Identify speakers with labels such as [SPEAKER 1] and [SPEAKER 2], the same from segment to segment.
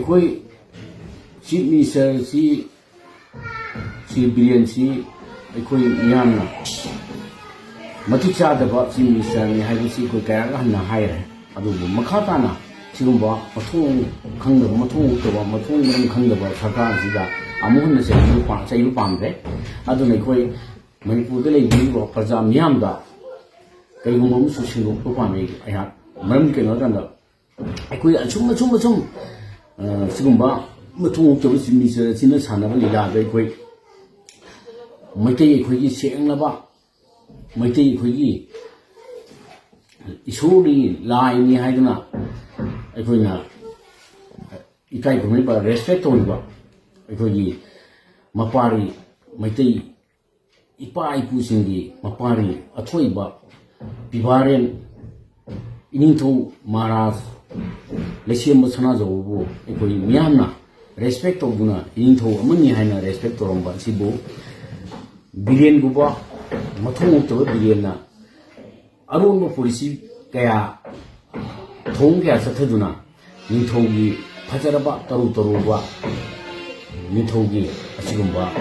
[SPEAKER 1] ꯑꯩꯈꯣꯏ ꯆꯤꯐ ꯃꯤꯅꯤꯁꯇꯔꯁꯤ ꯕꯤꯔꯦꯟꯁꯤ ꯑꯩꯈꯣꯏ ꯃꯤꯌꯥꯝꯅ ꯃꯇꯤꯛ ꯆꯥꯗꯕ ꯆꯤꯐ ꯃꯤꯅꯤꯁꯇꯔꯅꯤ ꯍꯥꯏꯕꯁꯤ ꯑꯩꯈꯣꯏ ꯀꯌꯥꯒ ꯍꯟꯅ ꯍꯥꯏꯔꯦ ꯑꯗꯨꯕꯨ ꯃꯈꯥ ꯇꯥꯅ ꯁꯤꯒꯨꯝꯕ ꯃꯊꯣꯡ ꯈꯪꯗꯕ ꯃꯊꯣꯡ ꯎꯠꯇꯕ ꯃꯊꯣꯡ ꯃꯔꯝ ꯈꯪꯗꯕ ꯁꯔꯀꯥꯔꯁꯤꯗ ꯑꯃꯨꯛ ꯍꯟꯅ ꯆꯩꯕ ꯄꯥꯝꯗ꯭ꯔꯦ ꯑꯗꯨꯅ ꯑꯩꯈꯣꯏ ꯃꯅꯤꯄꯨꯔꯗ ꯂꯩꯕꯤꯔꯤꯕ ꯄ꯭ꯔꯖꯥ ꯃꯤꯌꯥꯝꯗ ꯀꯩꯒꯨꯝꯕ ꯑꯃꯁꯨ ꯁꯤꯡꯗꯣꯛꯄ ꯄꯥꯝꯃꯤ ꯑꯩꯍꯥꯛ ꯃꯔꯝ ꯀꯩꯅꯣ ꯍꯥꯏꯀꯥꯟꯗ ꯑꯩꯈꯣꯏ ꯑꯁꯨꯝ ꯁꯤꯒꯨꯝꯕ ꯃꯊꯣꯡ ꯎꯠꯇꯕ ꯆꯤꯐ ꯃꯤꯅꯤꯁꯇꯔ ꯑꯁꯤꯅ ꯁꯥꯟꯅꯕ ꯂꯤꯂꯥꯗ ꯑꯩꯈꯣꯏ ꯃꯩꯇꯩ ꯑꯩꯈꯣꯏꯒꯤ ꯁꯦꯡꯂꯕ ꯃꯩꯇꯩ ꯑꯩꯈꯣꯏꯒꯤ ꯏꯁꯣꯔꯒꯤ ꯂꯥꯏꯅꯤ ꯍꯥꯏꯗꯨꯅ ꯑꯩꯈꯣꯏꯅ ꯏꯀꯥꯏ ꯈꯨꯝꯅꯩꯕ ꯔꯦꯁꯄꯦꯛ ꯇꯧꯔꯤꯕ ꯑꯩꯈꯣꯏꯒꯤ ꯃꯄꯥꯔꯤ ꯃꯩꯇꯩ ꯏꯄꯥ ꯏꯄꯨꯁꯤꯡꯒꯤ ꯃꯄꯥꯔꯤ ꯑꯊꯣꯏꯕ ꯄꯤꯕꯥꯔꯦꯟ ꯏꯅꯤꯡꯊꯧ ꯃꯍꯥꯔꯥꯖ ꯂꯩꯁꯦꯝꯕ ꯁꯅꯥꯖꯧꯕꯕꯨ ꯑꯩꯈꯣꯏ ꯃꯤꯌꯥꯝꯅ ꯔꯦꯁꯄꯦꯛ ꯇꯧꯗꯨꯅ ꯏꯅꯤꯡꯊꯧ ꯑꯃꯅꯤ ꯍꯥꯏꯅ ꯔꯦꯁꯄꯦꯛ ꯇꯧꯔꯝꯕ ꯑꯁꯤꯕꯨ ꯕꯤꯔꯦꯟꯒꯨꯝꯕ ꯃꯊꯣꯡ ꯎꯠꯇꯕ ꯕꯤꯔꯦꯟꯅ ꯑꯔꯣꯟꯕ ꯄꯣꯂꯤꯁꯤ ꯀꯌꯥ ꯊꯧꯑꯣꯡ ꯀꯌా ꯆꯠꯊꯗꯨꯅ ꯅꯤꯡꯊꯧꯒꯤ ꯐꯖꯔꯕ ꯇꯔꯨ ꯇꯔꯨꯕ ꯅꯤꯡꯊꯧꯒꯤ ꯑꯁꯤꯒꯨꯝꯕ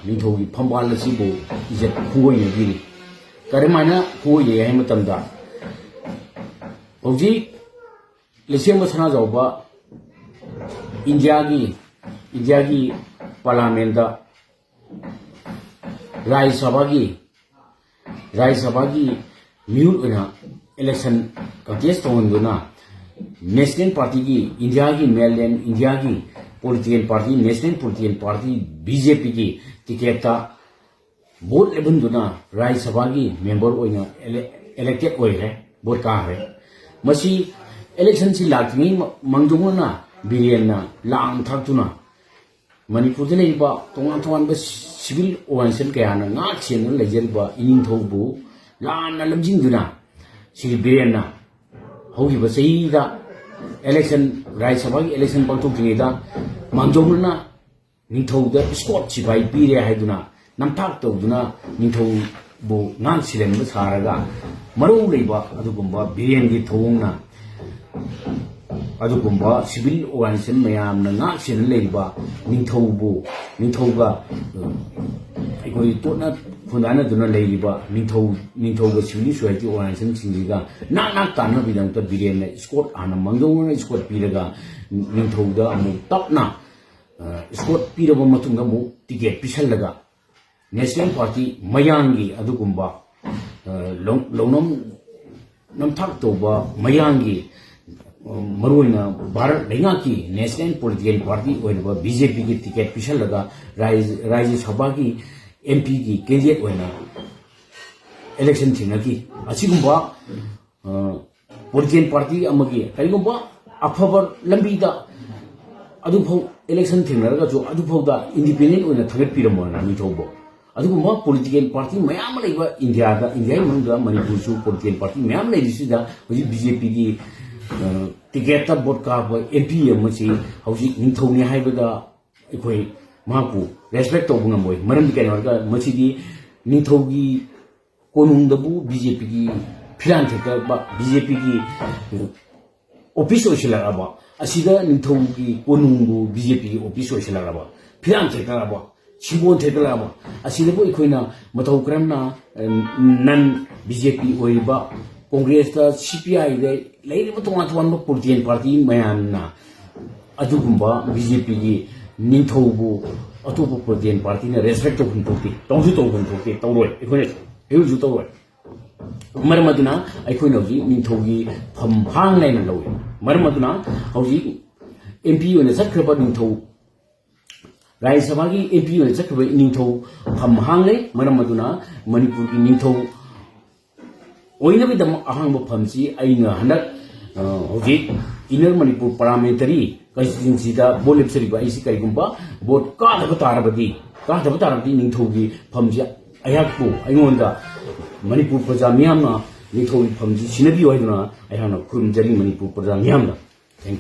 [SPEAKER 1] ꯅꯤꯡꯊꯧꯒꯤ ꯐꯝꯕꯥꯜ ꯑꯁꯤꯕꯨ ꯏꯖꯠ ꯈꯨꯡꯒꯣꯏꯅꯕꯤꯔꯤ ꯀꯔꯝꯍꯥꯏꯅ ꯈꯨꯡꯒꯣꯏꯅꯩ ꯍꯥꯏꯕ ꯃꯇꯝꯗ ꯍꯧꯖꯤꯛ ꯂꯩꯁꯦꯝꯕ ꯁꯅꯥꯖꯥꯎꯕ ꯏꯟꯗꯤꯌꯥꯒꯤ ꯄꯥꯔꯂꯥꯃꯦꯟꯗ ꯔꯥꯖ꯭ꯌ ꯁꯚꯥꯒꯤ ꯃꯤꯍꯨꯠ ꯑꯣꯏꯅ ꯏꯂꯦꯛꯁꯟ ꯀꯟꯇꯦꯁ ꯇꯧꯍꯟꯗꯨꯅ ꯅꯦꯁꯅꯦꯜ ꯄꯥꯔꯇꯤꯒꯤ ꯏꯟꯗꯤꯌꯥꯒꯤ ꯃꯦꯟꯂꯦꯟ ꯏꯟꯗꯤꯌꯥꯒꯤ political party national political party BJPꯒꯤ ꯇꯤꯀꯦꯠꯇ ꯚꯣꯠ ꯂꯦꯞꯍꯟꯗꯨꯅ ꯔꯥꯖ꯭ꯌ ꯁꯚꯥꯒꯤ ꯃꯦꯝꯕꯔ ꯑꯣꯏꯅ ꯑꯦꯂꯦꯛꯇꯦꯠ ꯑꯣꯏꯈ꯭ꯔꯦ ꯚꯣꯠ ꯀꯥꯈ꯭ꯔꯦ ꯃꯁꯤ ꯏꯂꯦꯛꯁꯟꯁꯤ ꯂꯥꯛꯇ꯭ꯔꯤꯉꯩ ꯃꯥꯡꯖꯧꯅꯅ ꯕꯤꯔꯦꯟꯅ ꯂꯥꯡ ꯊꯥꯛꯇꯨꯅ ꯃꯅꯤꯄꯨꯔꯗ ꯂꯩꯔꯤꯕ ꯇꯣꯉꯥꯟ ꯇꯣꯉꯥꯟꯕ ꯁꯤꯚꯤꯜ ꯑꯣꯔꯒꯅꯥꯏꯖꯦꯁꯟ ꯀꯌꯥꯅ ꯉꯥꯛ ꯁꯦꯟꯗꯨꯅ ꯂꯩꯖꯔꯤꯕ ꯏꯅꯤꯡꯊꯧꯕꯨ ꯂꯥꯟꯅ ꯂꯝꯖꯤꯡꯗꯨꯅ ꯁꯤꯒꯤ ꯕꯤꯔꯦꯟꯅ ꯍꯧꯈꯤꯕ ꯆꯍꯤꯗ ꯔꯥꯖ꯭ꯌ ꯁꯚꯥꯒꯤ ꯏꯂꯦꯛꯁꯟ ꯄꯥꯡꯊꯣꯛꯇ꯭ꯔꯤꯉꯩꯗ ꯃꯥꯡꯖꯧꯅꯅ ꯅꯤꯡꯊꯧꯗ ꯏꯁꯀꯣꯠ ꯁꯤꯐꯥꯏ ꯄꯤꯔꯦ ꯍꯥꯏꯗꯨꯅ ꯅꯝꯊꯥꯛ ꯇꯧꯗꯨꯅ ꯅꯤꯡꯊꯧꯕꯨ ꯉꯥꯛ ꯁꯤꯜꯍꯟꯕ ꯁꯥꯔꯒ ꯃꯔꯧ ꯂꯩꯕ ꯑꯗꯨꯒꯨꯝꯕ ꯕꯤꯔꯦꯟꯒꯤ ꯊꯧꯑꯣꯡꯅ ꯑꯗꯨꯒꯨꯝꯕ ꯁꯤꯚꯤꯜ ꯑꯣꯔꯒꯅꯥꯏꯖꯦꯁꯟ ꯃꯌꯥꯝꯅ ꯉꯥꯛ ꯁꯦꯟꯅ ꯂꯩꯔꯤꯕ ꯅꯤꯡꯊꯧꯒ ꯑꯩꯈꯣꯏ ꯇꯣꯠꯅ ꯈꯨꯟꯗꯥꯅꯗꯨꯅ ꯂꯩꯔꯤꯕ ꯅꯤꯡꯊꯧꯒ ꯁꯤꯚꯤꯜ ꯁꯣꯁꯥꯏꯇꯤ ꯑꯣꯔꯒꯅꯥꯏꯖꯦꯁꯟꯁꯤꯡꯁꯤꯒ ꯅꯥꯛ ꯇꯥꯟꯅꯕꯒꯤꯗꯃꯛꯇ ꯕꯤꯔꯦꯟꯅ ꯏꯁꯀꯣꯠ ꯍꯥꯟꯅ ꯃꯥꯡꯖꯧꯅꯅ ꯏꯁꯀꯣꯠ ꯄꯤꯔꯒ ꯅꯤꯡꯊꯧꯗ ꯑꯃꯨꯛ ꯇꯞꯅ ꯏꯁꯀꯣꯠ ꯄꯤꯔꯕ ꯃꯇꯨꯡꯗ ꯑꯃꯨꯛ ꯇꯤꯀꯦꯠ ꯄꯤꯁꯜꯂꯒ ꯅꯦꯁꯅꯦꯜ ꯄꯥꯔꯇꯤ ꯃꯌꯥꯡꯒꯤ ꯑꯗꯨꯒꯨꯝꯕ ꯂꯧꯅꯝ ꯅꯝꯊꯥꯛ ꯇꯧꯕ ꯃꯌꯥꯡꯒꯤ ꯃꯔꯨꯑꯣꯏꯅ ꯚꯥꯔꯠ ꯂꯩꯉꯥꯛꯀꯤ ꯅꯦꯁꯅꯦꯜ ꯄꯣꯂꯤꯇꯤꯀꯦꯜ ꯄꯥꯔꯇꯤ ꯑꯣꯏꯔꯤꯕ BJPꯒꯤ ꯇꯤꯀꯦꯠ ꯄꯤꯁꯜꯂꯒ ꯔꯥꯖ꯭ꯌ ꯁꯚꯥꯒꯤ MPꯒꯤ ꯀꯦꯟꯗꯤꯗꯦꯠ ꯑꯣꯏꯅ ꯏꯂꯦꯛꯁꯟ ꯊꯦꯡꯅꯈꯤ ꯑꯁꯤꯒꯨꯝꯕ ꯄꯣꯂꯤꯇꯤꯀꯦꯜ ꯄꯥꯔꯇꯤ ꯑꯃꯒꯤ ꯀꯔꯤꯒꯨꯝꯕ ꯑꯐꯕ ꯂꯝꯕꯤꯗ ꯑꯗꯨꯐꯥꯎ ꯏꯂꯦꯛꯁꯟ ꯊꯦꯡꯅꯔꯒꯁꯨ ꯑꯗꯨꯐꯥꯎꯗ ꯏꯟꯗꯤꯄꯦꯟꯗꯦꯟ ꯑꯣꯏꯅ ꯊꯥꯒꯠꯄꯤꯔꯝꯃꯣꯏꯅ ꯅꯤꯡꯊꯧꯕꯨ ꯑꯗꯨꯒꯨꯝꯕ ꯄꯣꯂꯤꯇꯤꯀꯦꯜ ꯄꯥꯔꯇꯤ ꯃꯌꯥꯝ ꯑꯃ ꯂꯩꯕ ꯏꯟꯗꯤꯌꯥꯒꯤ ꯃꯅꯨꯡꯗ ꯃꯅꯤꯄꯨꯔꯁꯨ ꯄꯣꯂꯤꯇꯤꯀꯦꯜ ꯄꯥꯔꯇꯤ ꯃꯌꯥꯝ ꯂꯩꯔꯤꯁꯤꯗ ꯍꯧꯖꯤꯛ BJPꯒꯤ ꯇꯤꯀꯦꯠꯇ ꯚꯣꯠ ꯀꯥꯕ MP ꯑꯃꯁꯤ ꯍꯧꯖꯤꯛ ꯅꯤꯡꯊꯧꯅꯤ ꯍꯥꯏꯕꯗ ꯑꯩꯈꯣꯏ ꯃꯍꯥꯛꯄꯨ ꯔꯦꯁꯄꯦꯛ ꯇꯧꯕ ꯉꯝꯃꯣꯏ ꯃꯔꯝꯗꯤ ꯀꯩꯅꯣ ꯍꯥꯏꯔꯒ ꯃꯁꯤꯗꯤ ꯅꯤꯡꯊꯧꯒꯤ ꯀꯣꯅꯨꯡꯗꯕꯨ BJPꯒꯤ ꯐꯤꯔꯥꯟ ꯊꯦꯛꯇꯕ BJPꯒꯤ ꯑꯣꯐꯤꯁ ꯑꯣꯏꯁꯤꯜꯂꯛꯑꯕ ꯑꯁꯤꯗ ꯅꯤꯡꯊꯧꯒꯤ ꯀꯣꯅꯨꯡꯕꯨ BJPꯒꯤ ꯑꯣꯐꯤꯁ ꯑꯣꯏꯁꯤꯜꯂꯛꯑꯕ ꯐꯤꯔꯥꯟ ꯊꯦꯛꯇꯔꯛꯑꯕ ꯁꯤꯡꯕꯣꯟ ꯊꯦꯛꯇꯔꯛꯑꯕ ꯑꯁꯤꯗꯕꯨ ꯑꯩꯈꯣꯏꯅ ꯃꯇꯧ ꯀꯔꯝꯅ ꯅꯟ BJP ꯑꯣꯏꯔꯤꯕ ꯀꯣꯡꯒ꯭ꯔꯦꯁꯇ CPIꯗ ꯂꯩꯔꯤꯕ ꯇꯣꯉꯥꯟ ꯇꯣꯉꯥꯟꯕ ꯄꯣꯂꯤꯇꯤꯀꯦꯜ ꯄꯥꯔꯇꯤ ꯃꯌꯥꯝꯅ ꯑꯗꯨꯒꯨꯝꯕ BJPꯒꯤ ꯅꯤꯡꯊꯧꯕꯨ ꯑꯇꯣꯞꯄ ꯄꯣꯂꯤꯇꯤꯀꯦꯜ ꯄꯥꯔꯇꯤꯅ ꯔꯦꯁꯄꯦꯛ ꯇꯧꯐꯝ ꯊꯣꯛꯇꯦ ꯇꯧꯁꯨ ꯇꯧꯐꯝ ꯊꯣꯛꯇꯦ ꯇꯧꯔꯣꯏ ꯑꯩꯈꯣꯏꯅ ꯍꯧꯖꯤꯛꯁꯨ ꯇꯧꯔꯣꯏ ꯃꯔꯝ ꯑꯗꯨꯅ ꯑꯩꯈꯣꯏꯅ ꯍꯧꯖꯤꯛ ꯅꯤꯡꯊꯧꯒꯤ ꯐꯝ ꯍꯥꯡꯅ ꯂꯧꯏ ꯃꯔꯝ ꯑꯗꯨꯅ ꯍꯧꯖꯤꯛ MP ꯑꯣꯏꯅ ꯆꯠꯈ꯭ꯔꯕ ꯅꯤꯡꯊꯧ ꯔꯥꯖ꯭ꯌ ꯁꯚꯥꯒꯤ MP ꯑꯣꯏꯅ ꯆꯠꯈ꯭ꯔꯕ ꯅꯤꯡꯊꯧ ꯐꯝ ꯍꯥꯡꯂꯦ ꯃꯔꯝ ꯑꯗꯨꯅ ꯃꯅꯤꯄꯨꯔꯒꯤ ꯅꯤꯡꯊꯧ ꯑꯣꯏꯅꯕꯒꯤꯗꯃꯛ ꯑꯍꯥꯡꯕ ꯐꯝꯁꯤ ꯑꯩꯅ ꯍꯟꯗꯛ ꯍꯧꯖꯤꯛ ꯏꯟꯅꯔ ꯃꯅꯤꯄꯨꯔ ꯄꯥꯔꯂꯥꯃꯦꯟꯇꯔꯤ ꯀꯟꯁꯇꯤꯇ꯭ꯌꯨꯟꯁꯤꯗ ꯚꯣꯠ ꯂꯦꯞꯆꯔꯤꯕ ꯑꯩꯁꯤ ꯀꯔꯤꯒꯨꯝꯕ ꯚꯣꯠ ꯀꯥꯗꯕ ꯇꯥꯔꯕꯗꯤ ꯅꯤꯡꯊꯧꯒꯤ ꯐꯝꯁꯤ ꯑꯩꯉꯣꯟꯗ ꯃꯅꯤꯄꯨꯔ ꯄ꯭ꯔꯖꯥ ꯃꯤꯌꯥꯝꯅ ꯅꯤꯡꯊꯧꯒꯤ ꯐꯝꯁꯤ ꯁꯤꯟꯅꯕꯤꯌꯨ ꯍꯥꯏꯗꯨꯅ ꯑꯩꯍꯥꯛꯅ ꯈꯨꯔꯨꯝꯖꯔꯤ ꯃꯅꯤꯄꯨꯔ ꯄ꯭ꯔꯖꯥ ꯃꯤꯌꯥꯝꯅ